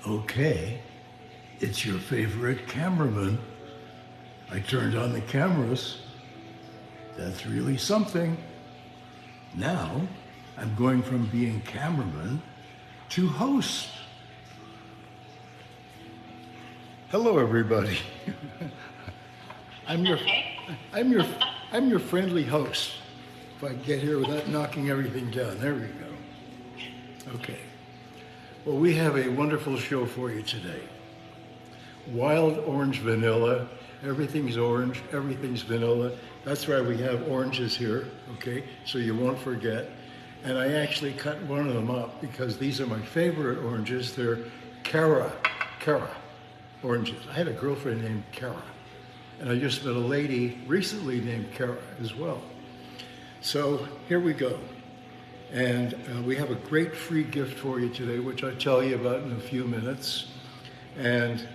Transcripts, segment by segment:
Okay, it's your favorite cameraman. I turned on the cameras. That's really something. Now, I'm going from being cameraman to host. Hello, everybody. I'm your, I'm your, I'm your friendly host. If I get here without knocking everything down, there we go. Okay. Well, we have a wonderful show for you today. Wild orange vanilla. Everything's orange, everything's vanilla. That's why we have oranges here, okay? So you won't forget. And I actually cut one of them up because these are my favorite oranges. They're Cara oranges. I had a girlfriend named Cara. And I just met a lady recently named Cara as well. So here we go. And we have a great free gift for you today, which I'll tell you about in a few minutes. And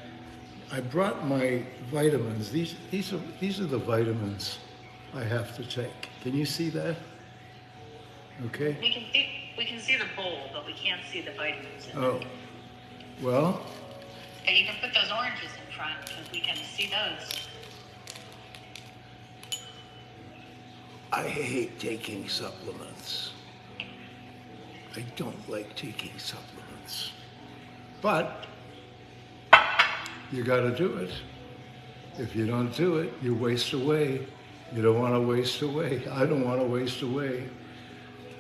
I brought my vitamins. These are the vitamins I have to take. Can you see that? Okay. We can see the bowl, but we can't see the vitamins in it. Oh, well. But you can put those oranges in front because we can see those. I hate taking supplements. I don't like taking supplements. But you got to do it. If you don't do it, you waste away. You don't want to waste away. I don't want to waste away.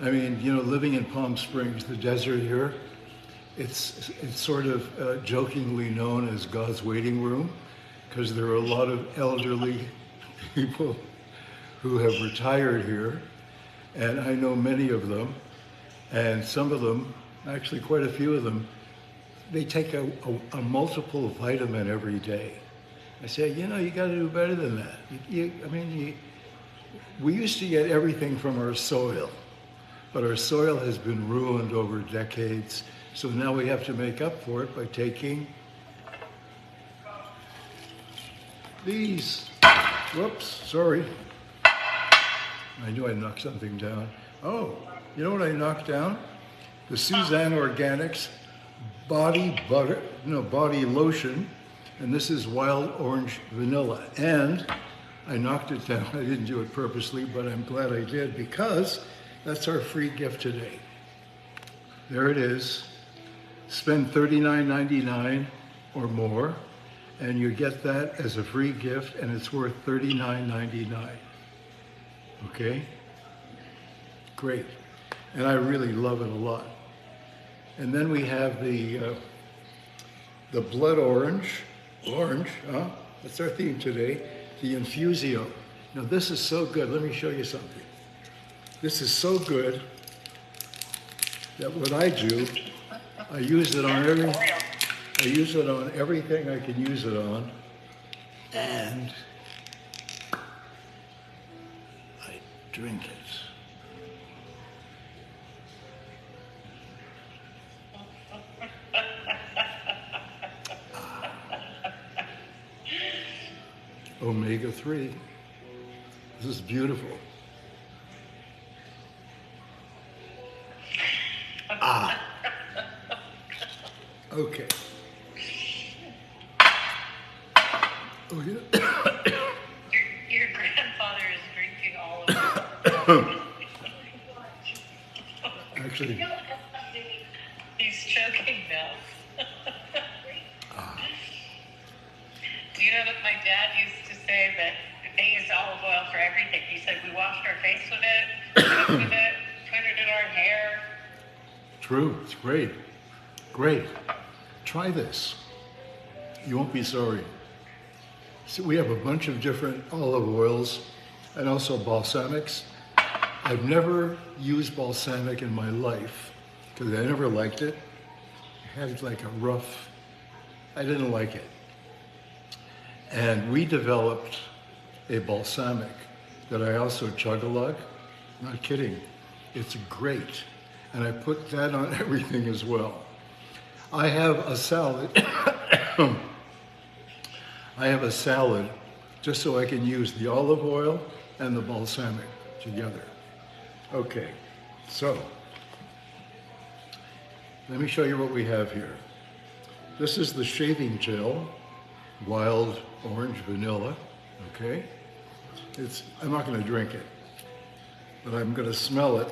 I mean, you know, living in Palm Springs, the desert here, it's sort of jokingly known as God's waiting room because there are a lot of elderly people who have retired here, and I know many of them, and some of them, actually quite a few of them, they take a multiple vitamin every day. I say, you know, you got to do better than that. We used to get everything from our soil, but our soil has been ruined over decades. So now we have to make up for it by taking these. Whoops, sorry. I knew I knocked something down. Oh, you know what I knocked down? The Suzanne Organics body lotion, and this is wild orange vanilla. And I knocked it down. I didn't do it purposely, but I'm glad I did because that's our free gift today. There it is. Spend $39.99 or more, and you get that as a free gift, and it's worth $39.99. Okay? Great. And I really love it a lot. And then we have the blood orange, huh? That's our theme today, the Infusio. Now this is so good. Let me show you something. This is so good that what I do, I use it on everything I can use it on, and I drink it. Omega-3. This is beautiful. Okay. Oh, yeah. Your grandfather is drinking all of it. Actually. He's choking now. Do you know that my dad used to say that they used olive oil for everything? He said we washed our face with it, cooked with it, put it in our hair. True, it's great. Great. Try this. You won't be sorry. So we have a bunch of different olive oils and also balsamics. I've never used balsamic in my life because I never liked it. It had like a rough, I didn't like it. And we developed a balsamic that I also chug-a-lug. Not kidding. It's great. And I put that on everything as well. I have a salad. I have a salad just so I can use the olive oil and the balsamic together. Okay, so let me show you what we have here. This is the shaving gel, wild orange vanilla, okay? I'm not gonna drink it, but I'm gonna smell it.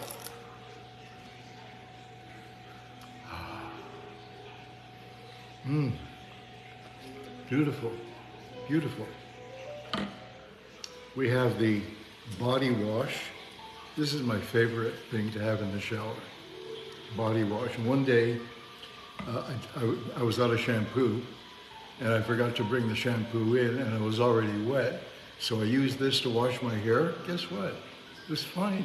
Beautiful, beautiful. We have the body wash. This is my favorite thing to have in the shower, body wash. And one day, I was out of shampoo, and I forgot to bring the shampoo in, and it was already wet. So I used this to wash my hair. Guess what? It was fine.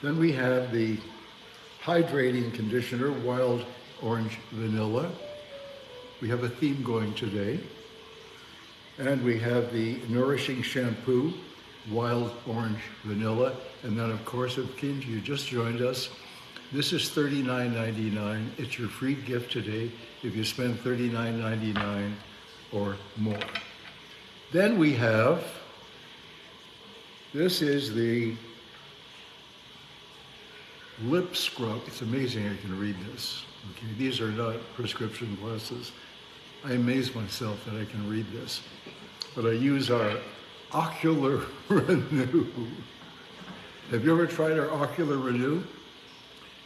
Then we have the hydrating conditioner, wild orange vanilla. We have a theme going today. And we have the nourishing shampoo, wild orange vanilla. And then of course, if you just joined us, this is $39.99. It's your free gift today if you spend $39.99 or more. Then we have, this is the lip scrub. It's amazing I can read this. Okay, these are not prescription glasses. I amaze myself that I can read this. But I use our Ocular Renew. Have you ever tried our Ocular Renew?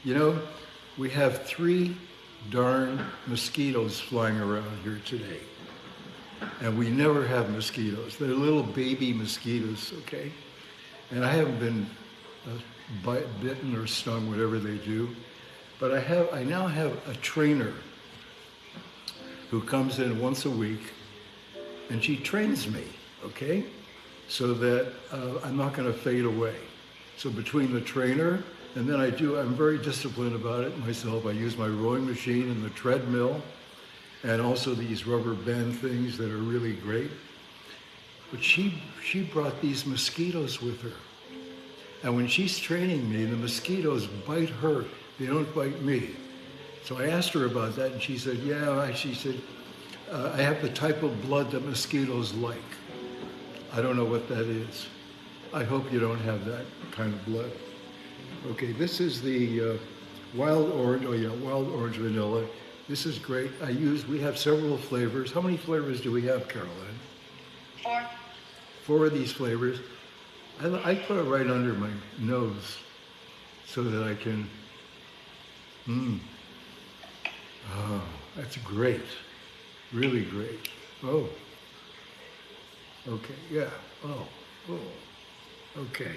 You know, we have 3 darn mosquitoes flying around here today. And we never have mosquitoes. They're little baby mosquitoes, okay? And I haven't been bitten or stung, whatever they do. But I now have a trainer who comes in once a week, and she trains me, okay? So that I'm not gonna fade away. So between the trainer, and then I'm very disciplined about it myself. I use my rowing machine and the treadmill, and also these rubber band things that are really great. But she brought these mosquitoes with her. And when she's training me, the mosquitoes bite her. They don't bite me. So I asked her about that, and she said, yeah, she said, I have the type of blood that mosquitoes like. I don't know what that is. I hope you don't have that kind of blood. Okay, this is the wild orange, wild orange vanilla. This is great. We have several flavors. How many flavors do we have, Caroline? 4. 4 of these flavors. I put it right under my nose so that I can, Oh, that's great. Really great. Oh. Okay, yeah. Oh. Okay.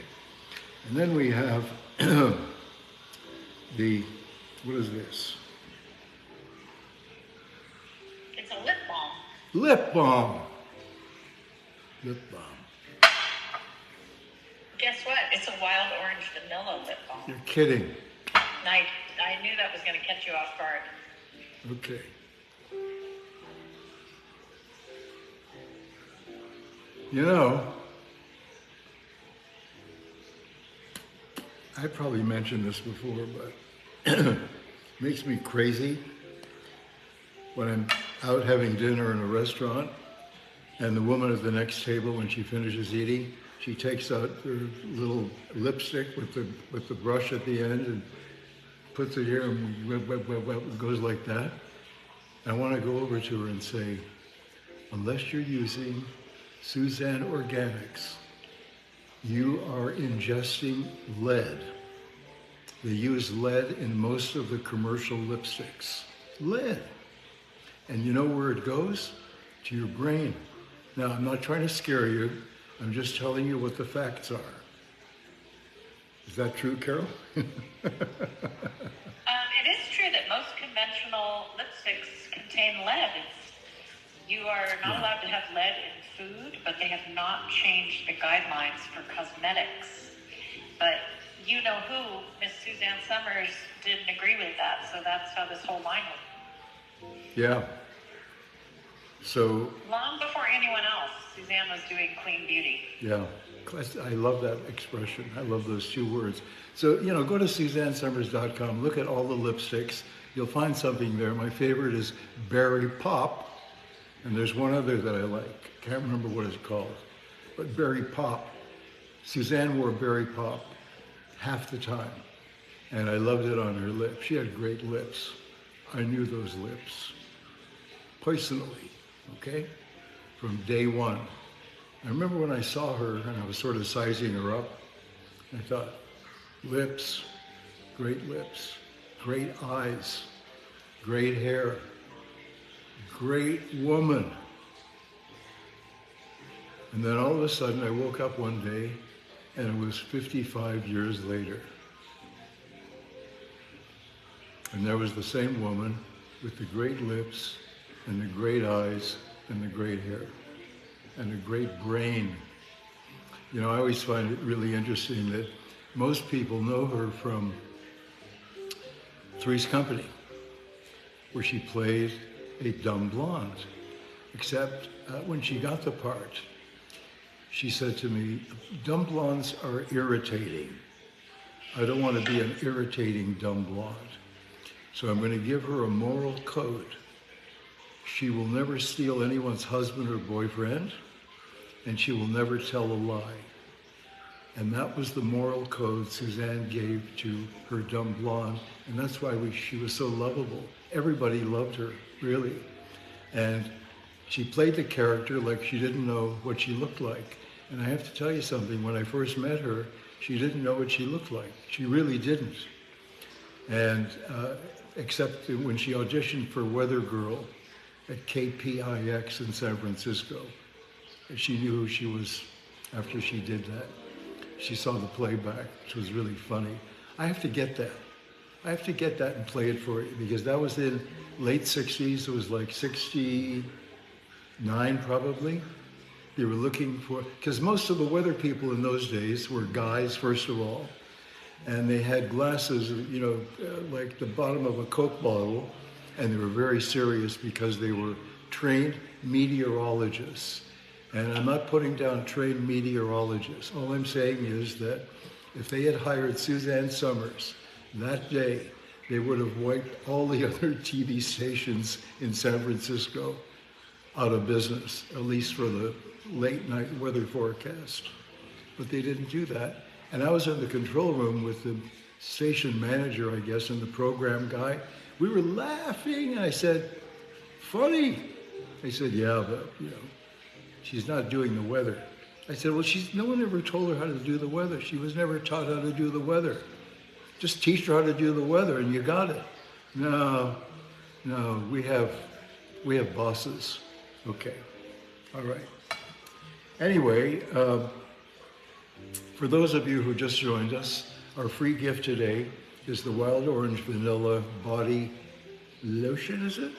And then we have what is this? It's a lip balm. Lip balm. Lip balm. Guess what? It's a wild orange vanilla lip balm. You're kidding. I knew that was going to catch you off guard. Okay. You know, I probably mentioned this before, but it makes me crazy when I'm out having dinner in a restaurant and the woman at the next table, when she finishes eating, she takes out her little lipstick with the brush at the end and puts it here and it goes like that. I want to go over to her and say, unless you're using Suzanne Organics, you are ingesting lead. They use lead in most of the commercial lipsticks. Lead. And you know where it goes? To your brain. Now, I'm not trying to scare you. I'm just telling you what the facts are. Is that true, Carol? It is true that most conventional lipsticks contain lead. You are not allowed to have lead in food, but they have not changed the guidelines for cosmetics. But you know who, Miss Suzanne Summers, didn't agree with that, so that's how this whole line went. Yeah. So long before anyone else, Suzanne was doing clean beauty. Yeah, I love that expression. I love those 2 words. So, you know, go to SuzanneSummers.com, look at all the lipsticks. You'll find something there. My favorite is Berry Pop, and there's one other that I like. Can't remember what it's called, but Berry Pop. Suzanne wore Berry Pop half the time, and I loved it on her lips. She had great lips. I knew those lips personally, okay, from day one. I remember when I saw her and I was sort of sizing her up, I thought, lips, great eyes, great hair, great woman. And then all of a sudden I woke up one day and it was 55 years later. And there was the same woman with the great lips and the great eyes and the great hair and a great brain. You know, I always find it really interesting that most people know her from Three's Company, where she played a dumb blonde. Except when she got the part, she said to me, dumb blondes are irritating. I don't want to be an irritating dumb blonde. So I'm going to give her a moral code. She will never steal anyone's husband or boyfriend, and she will never tell a lie. And that was the moral code Suzanne gave to her dumb blonde, and that's why she was so lovable. Everybody loved her, really. And she played the character like she didn't know what she looked like. And I have to tell you something, when I first met her, she didn't know what she looked like. She really didn't. And except when she auditioned for Weather Girl at KPIX in San Francisco, she knew who she was after she did that. She saw the playback, which was really funny. I have to get that. I have to get that and play it for you, because that was in late 60s. It was like 69 probably. They were looking for, because most of the weather people in those days were guys, first of all, and they had glasses, you know, like the bottom of a Coke bottle, and they were very serious because they were trained meteorologists. And I'm not putting down trained meteorologists. All I'm saying is that if they had hired Suzanne Summers that day, they would have wiped all the other TV stations in San Francisco out of business, at least for the late night weather forecast. But they didn't do that. And I was in the control room with the station manager, I guess, and the program guy. We were laughing. I said, funny. They said, yeah, but, you know, she's not doing the weather. I said, well, no one ever told her how to do the weather. She was never taught how to do the weather. Just teach her how to do the weather and you got it. No, we have bosses. Okay, all right. Anyway, for those of you who just joined us, our free gift today is the Wild Orange Vanilla Body Lotion, is it?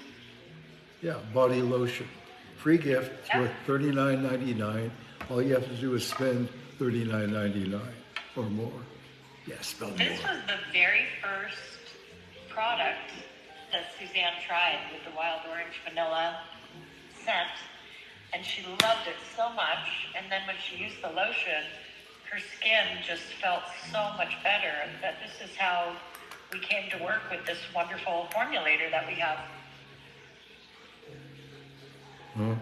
Yeah, body lotion. Free gift, it's worth $39.99. All you have to do is spend $39.99 or more. Yeah, spell more. This was the very first product that Suzanne tried with the Wild Orange Vanilla scent, and she loved it so much. And then when she used the lotion, her skin just felt so much better. And that this is how we came to work with this wonderful formulator that we have.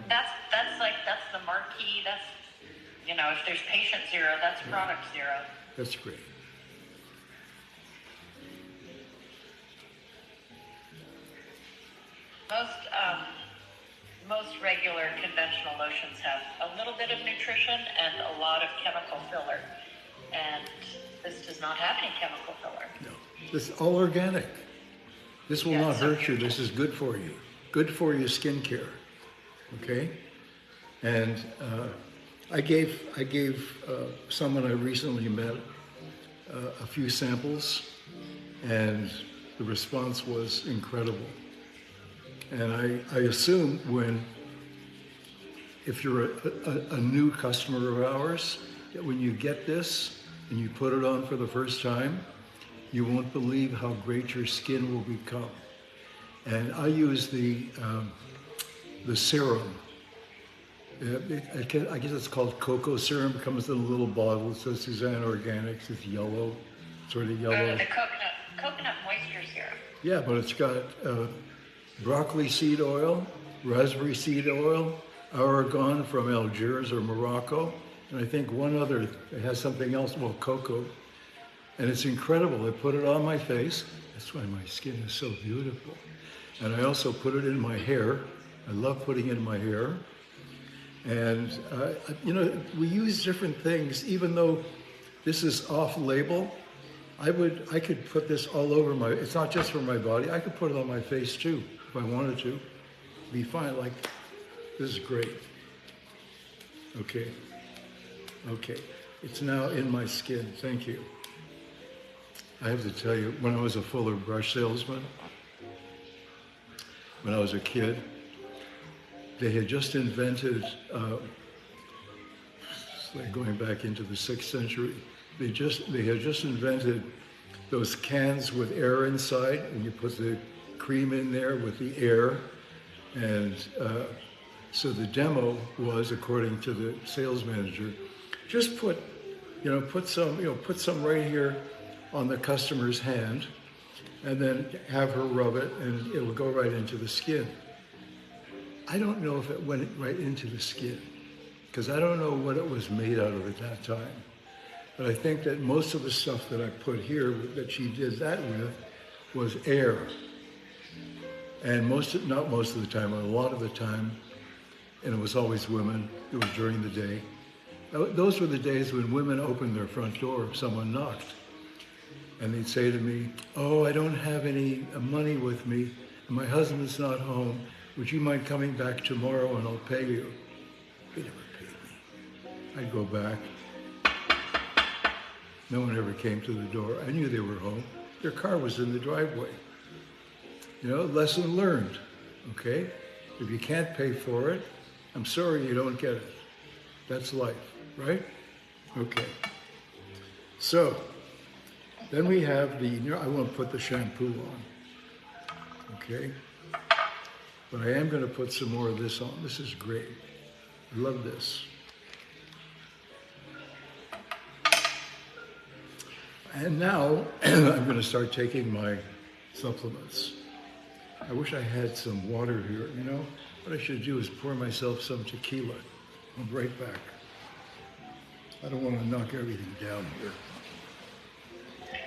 That's the marquee. That's, you know, if there's patient zero, that's product zero. That's great. Most regular conventional lotions have a little bit of nutrition and a lot of chemical filler, and this does not have any chemical filler. No, this is all organic. This will not hurt you. This is good for you. Good for your skincare. Okay, and I gave someone I recently met a few samples, and the response was incredible. And I assume if you're a new customer of ours, that when you get this and you put it on for the first time, you won't believe how great your skin will become. And I use the serum. I guess it's called cocoa serum. It comes in a little bottle. It says Suzanne Organics. It's yellow, sort of yellow. The coconut moisture serum. Yeah, but it's got broccoli seed oil, raspberry seed oil, argan from Algiers or Morocco, and I think one other. It has something else, well, cocoa. And it's incredible. I put it on my face, That's why my skin is so beautiful. And I also put it in my hair. I love putting it in my hair. And, you know, we use different things, even though this is off-label. I could put this all over it's not just for my body. I could put it on my face too, if I wanted to. Be fine, like, this is great. Okay. Okay. It's now in my skin. Thank you. I have to tell you, when I was a Fuller brush salesman, when I was a kid, they had just invented, it's like going back into the 6th century, they had just invented those cans with air inside, and you put the cream in there with the air. And so the demo was, according to the sales manager, just put some right here on the customer's hand, and then have her rub it, and it will go right into the skin. I don't know if it went right into the skin, because I don't know what it was made out of at that time. But I think that most of the stuff that I put here that she did that with was air. And not most of the time, a lot of the time, and it was always women, it was during the day. Those were the days when women opened their front door if someone knocked. And they'd say to me, "Oh, I don't have any money with me, and my husband's not home. Would you mind coming back tomorrow and I'll pay you?" They never paid me. I'd go back. No one ever came to the door. I knew they were home. Their car was in the driveway. You know, lesson learned, okay? If you can't pay for it, I'm sorry you don't get it. That's life, right? Okay. So, then we have I won't put the shampoo on, okay? But I am going to put some more of this on. This is great. I love this. And now I'm going to start taking my supplements. I wish I had some water here, you know? What I should do is pour myself some tequila. I'll be right back. I don't want to knock everything down here.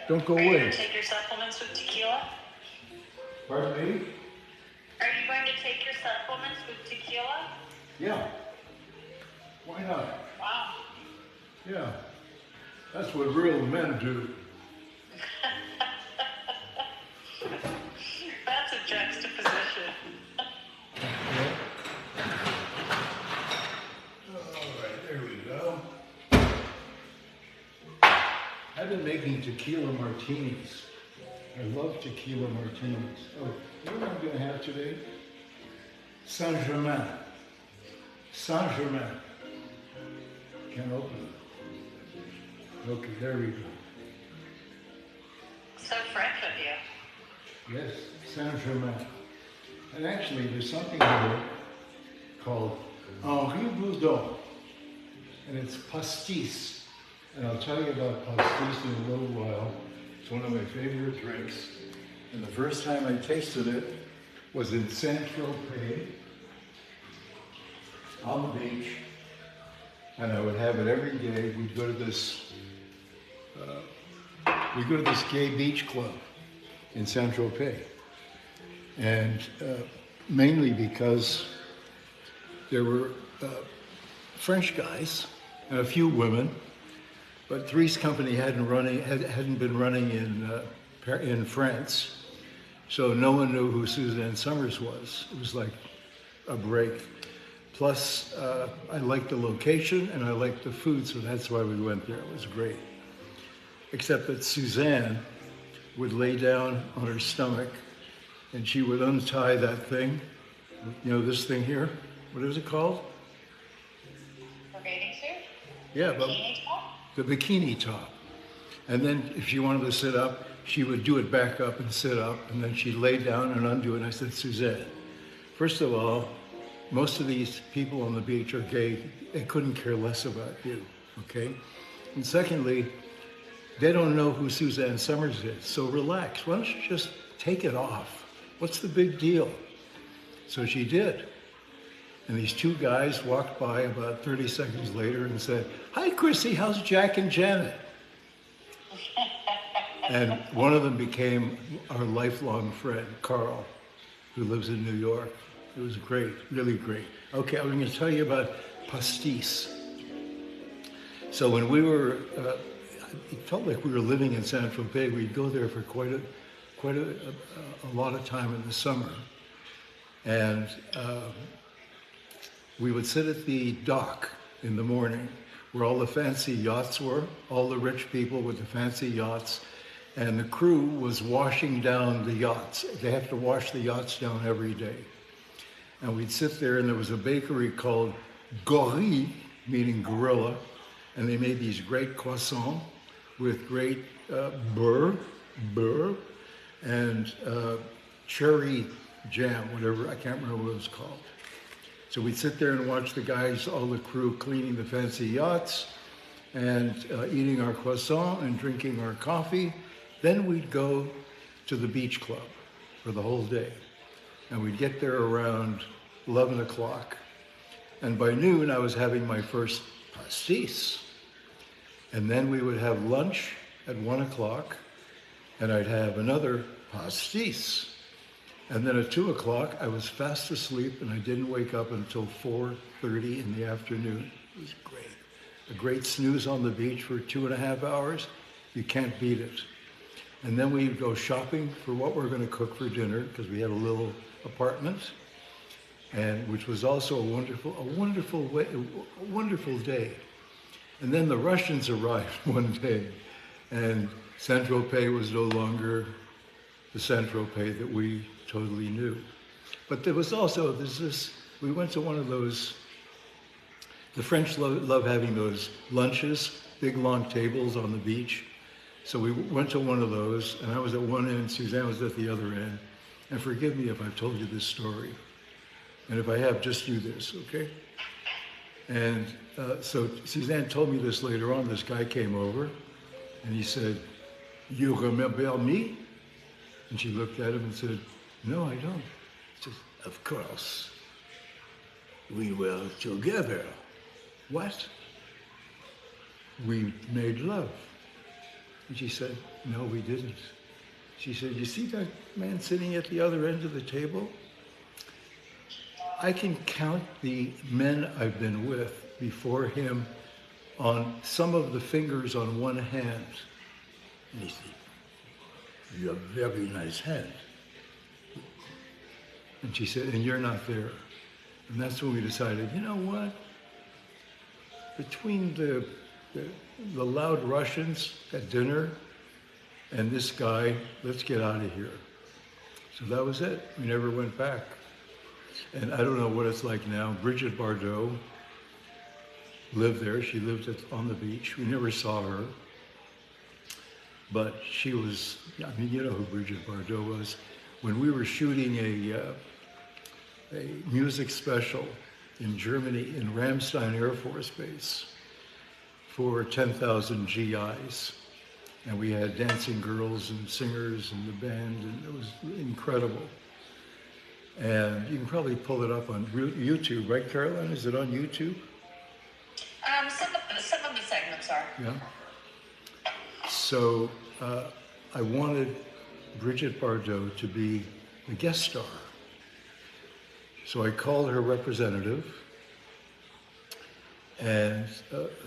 Don't go away. Are you going to take your supplements with tequila? Pardon me? Are you going to take your supplements with tequila? Yeah. Why not? Wow. Yeah. That's what real men do. That's a juxtaposition. All right, there we go. I've been making tequila martinis. I love tequila martinis. Oh, you know what I'm going to have today? Saint-Germain. Saint-Germain. Can't open it. Okay, there we go. So French of you. Yes, Saint-Germain. And actually, there's something here called Henri Boudon. And it's pastis. And I'll tell you about pastis in a little while. It's one of my favorite drinks. And the first time I tasted it was in Saint-Tropez on the beach. And I would have it every day. We'd go to this gay beach club in Saint-Tropez. And mainly because there were French guys and a few women, but Three's Company hadn't been running in France, so no one knew who Suzanne Summers was. It was like a break. Plus, I liked the location and I liked the food, so that's why we went there. It was great. Except that Suzanne would lay down on her stomach and she would untie that thing. You know, this thing here? What is it called? For bathing suit? Yeah, but Bikini top? the bikini top. And then if she wanted to sit up, she would do it back up and sit up, and then she'd lay down and undo it. And I said, Suzanne, first of all, most of these people on the beach are gay. They couldn't care less about you, okay? And secondly, they don't know who Suzanne Summers is, so relax. Why don't you just take it off? What's the big deal? So she did. And these two guys walked by about 30 seconds later and said, "Hi, Chrissy, how's Jack and Janet?" And one of them became our lifelong friend, Carl, who lives in New York. It was great, really great. Okay, I'm going to tell you about pastis. So when we were, it felt like we were living in San Tropez. We'd go there for quite a lot of time in the summer. And we would sit at the dock in the morning where all the fancy yachts were, all the rich people with the fancy yachts, and the crew was washing down the yachts. They have to wash the yachts down every day. And we'd sit there, and there was a bakery called Gorille, meaning gorilla, and they made these great croissants with great beurre, and cherry jam, whatever, I can't remember what it was called. So we'd sit there and watch the guys, all the crew, cleaning the fancy yachts and eating our croissant and drinking our coffee. Then we'd go to the beach club for the whole day. And we'd get there around 11 o'clock. And by noon, I was having my first pastis. And then we would have lunch at 1 o'clock, and I'd have another pastis. And then at 2 o'clock, I was fast asleep, and I didn't wake up until 4:30 in the afternoon. It was great. A great snooze on the beach for 2.5 hours. You can't beat it. And then we'd go shopping for what we're going to cook for dinner, because we had a little apartment, and which was also a wonderful day. And then the Russians arrived one day, and Saint-Tropez was no longer the Saint-Tropez that we totally knew. But there was also, we went to one of those, the French love having those lunches, big long tables on the beach. So we went to one of those, and I was at one end, Suzanne was at the other end. And forgive me if I've told you this story. And if I have, just do this, okay? And so Suzanne told me this later on. This guy came over, and he said, "You remember me?" And she looked at him and said, "No, I don't." He said, "Of course. We were together." "What?" "We made love." And she said, "No, we didn't." She said, "You see that man sitting at the other end of the table? I can count the men I've been with before him on some of the fingers on one hand." And he said, "You have a very nice hand." And she said, "And you're not there." And that's when we decided, you know what? Between the loud Russians at dinner and this guy, let's get out of here. So that was it. We never went back. And I don't know what it's like now. Brigitte Bardot lived there. She lived on the beach. We never saw her. But she was, I mean, you know who Brigitte Bardot was. When we were shooting a music special in Germany, in Ramstein Air Force Base, for 10,000 GIs. And we had dancing girls and singers and the band, and it was incredible. And you can probably pull it up on YouTube, right, Caroline? Is it on YouTube? Some of the segments are. Yeah. So I wanted Brigitte Bardot to be the guest star. So I called her representative, and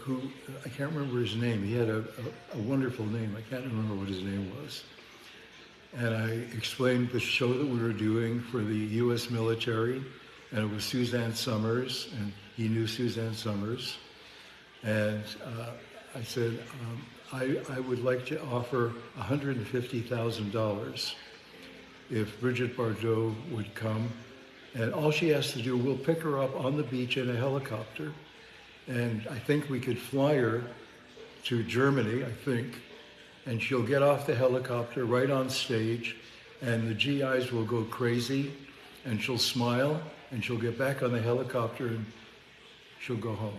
who, I can't remember his name. He had a wonderful name. I can't remember what his name was. And I explained the show that we were doing for the U.S. military, and it was Suzanne Summers, and he knew Suzanne Summers. And I said, I would like to offer $150,000 if Brigitte Bardot would come. And all she has to do, we'll pick her up on the beach in a helicopter. And I think we could fly her to Germany, I think. And she'll get off the helicopter right on stage, and the GIs will go crazy, and she'll smile, and she'll get back on the helicopter, and she'll go home.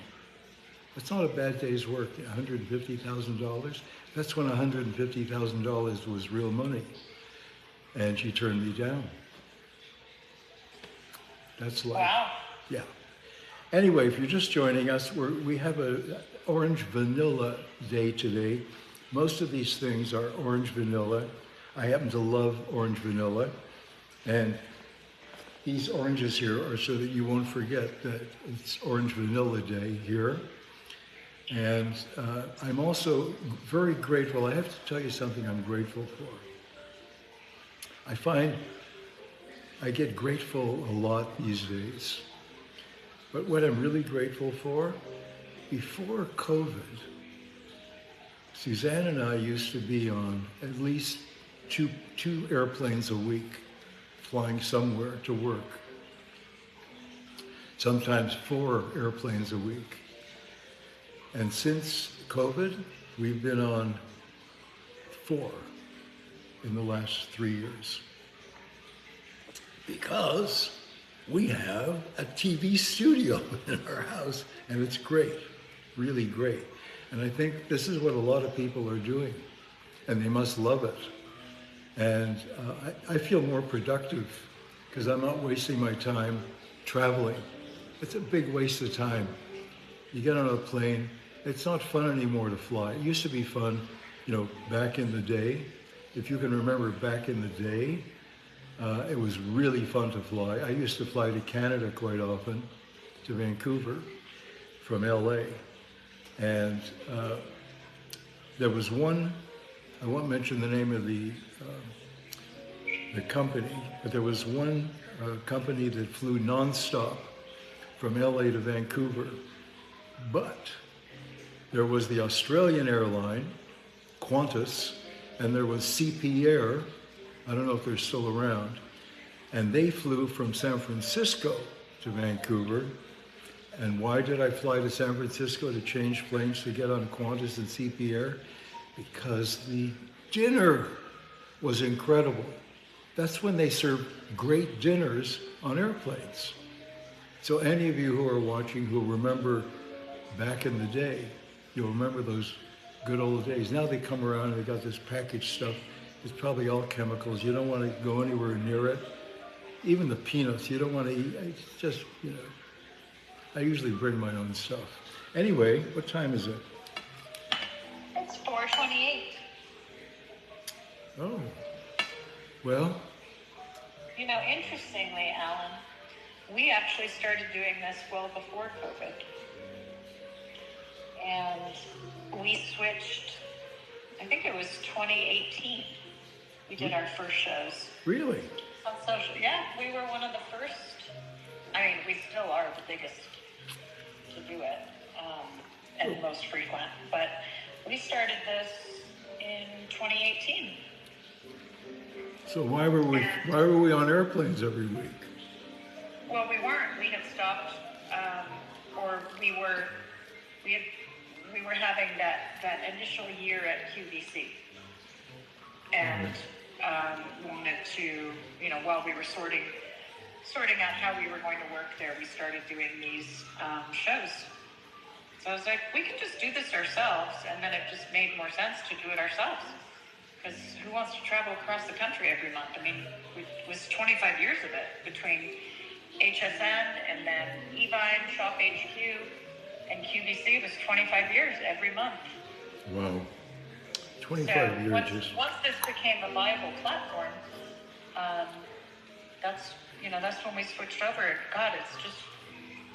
That's not a bad day's work, $150,000. That's when $150,000 was real money. And she turned me down. That's life. Wow. Yeah. Anyway, if you're just joining us, we have a orange vanilla day today. Most of these things are orange vanilla. I happen to love orange vanilla. And these oranges here are so that you won't forget that it's Orange Vanilla Day here. And I'm also very grateful. I have to tell you something I'm grateful for. I find I get grateful a lot these days. But what I'm really grateful for, before COVID, Suzanne and I used to be on at least two airplanes a week, flying somewhere to work. Sometimes 4 airplanes a week. And since COVID, we've been on 4 in the last 3 years. Because we have a TV studio in our house, and it's great, really great. And I think this is what a lot of people are doing, and they must love it. And I feel more productive because I'm not wasting my time traveling. It's a big waste of time. You get on a plane, it's not fun anymore to fly. It used to be fun, back in the day. If you can remember back in the day, it was really fun to fly. I used to fly to Canada quite often, to Vancouver from LA. And there was one, I won't mention the name of the company, but there was one company that flew nonstop from LA to Vancouver. But there was the Australian airline, Qantas, and there was CP Air. I don't know if they're still around. And they flew from San Francisco to Vancouver. And why did I fly to San Francisco to change planes to get on Qantas and CP Air? Because the dinner was incredible. That's when they serve great dinners on airplanes. So any of you who are watching who remember back in the day, you'll remember those good old days. Now they come around and they got this packaged stuff. It's probably all chemicals. You don't want to go anywhere near it. Even the peanuts, you don't want to eat. It's just, I usually bring my own stuff. Anyway, what time is it? It's 4:28. Oh, well. Interestingly, Alan, we actually started doing this well before COVID. And we switched, I think it was 2018. We did our first shows. Really? On social. Yeah, we were one of the first. I mean, we still are the biggest to do it, and most frequent. But we started this in 2018. So why were we on airplanes every week? Well, we weren't. We had stopped, or we were having that initial year at QVC, and wanted to, while we were sorting out how we were going to work there, we started doing these shows. So I was like, we can just do this ourselves, and then it just made more sense to do it ourselves. Because who wants to travel across the country every month? I mean, it was 25 years of it between HSN and then Evine, Shop HQ, and QVC. It was 25 years every month. Wow. 25 so years. Once this became a viable platform, that's when we switched over. God,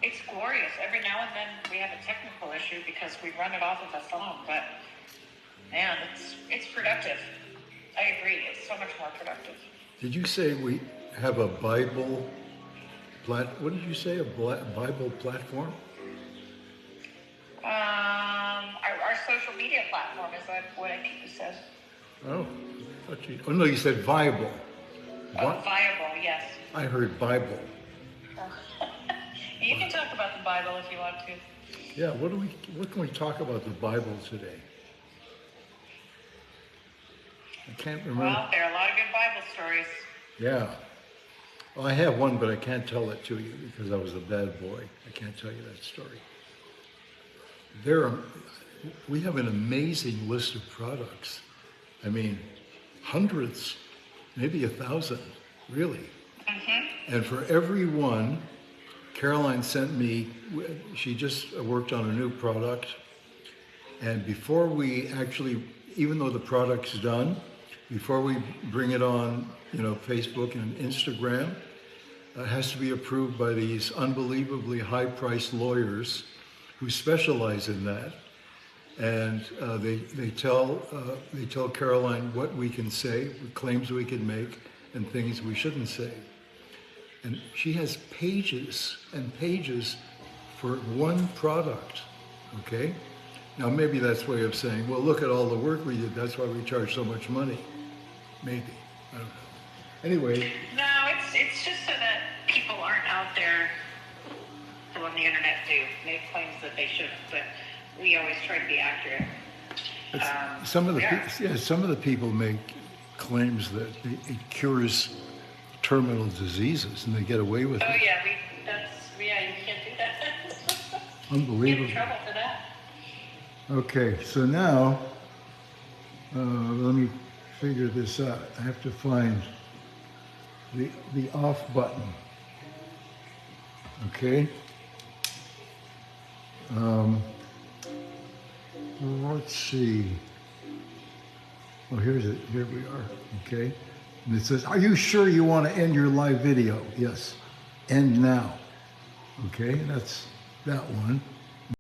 it's glorious. Every now and then we have a technical issue because we run it off of a phone, but man, it's productive. I agree. It's so much more productive. Did you say we have a Bible what did you say? A Bible platform? Our social media platform is what I think you said. Oh, no, you said viable. Oh, viable, yes. I heard Bible. You can talk about the Bible if you want to. Yeah, what can we talk about the Bible today? I can't remember. Well, there are a lot of good Bible stories. Yeah. Well, I have one, but I can't tell it to you because I was a bad boy. I can't tell you that story. We have an amazing list of products. I mean, hundreds, maybe 1,000, really. Mm-hmm. And for every one, Caroline sent me, she just worked on a new product. And before we actually even though the product's done, before we bring it on, Facebook and Instagram, it has to be approved by these unbelievably high-priced lawyers who specialize in that. And they tell Caroline what we can say, claims we can make, and things we shouldn't say. And she has pages and pages for one product, okay? Now maybe that's a way of saying, well, look at all the work we did, that's why we charge so much money. Maybe, I don't know. Anyway. No, it's just so that people aren't out there on the internet do make claims that they shouldn't, but we always try to be accurate. Some of the people make claims that it cures terminal diseases, and they get away with it. Oh yeah, you can't do that. Unbelievable. Get in trouble for that. Okay, so now let me figure this out. I have to find the off button. Okay. Let's see. Oh, here's it. Here we are. Okay. And it says, "Are you sure you want to end your live video?" Yes. End now. Okay, that's that one.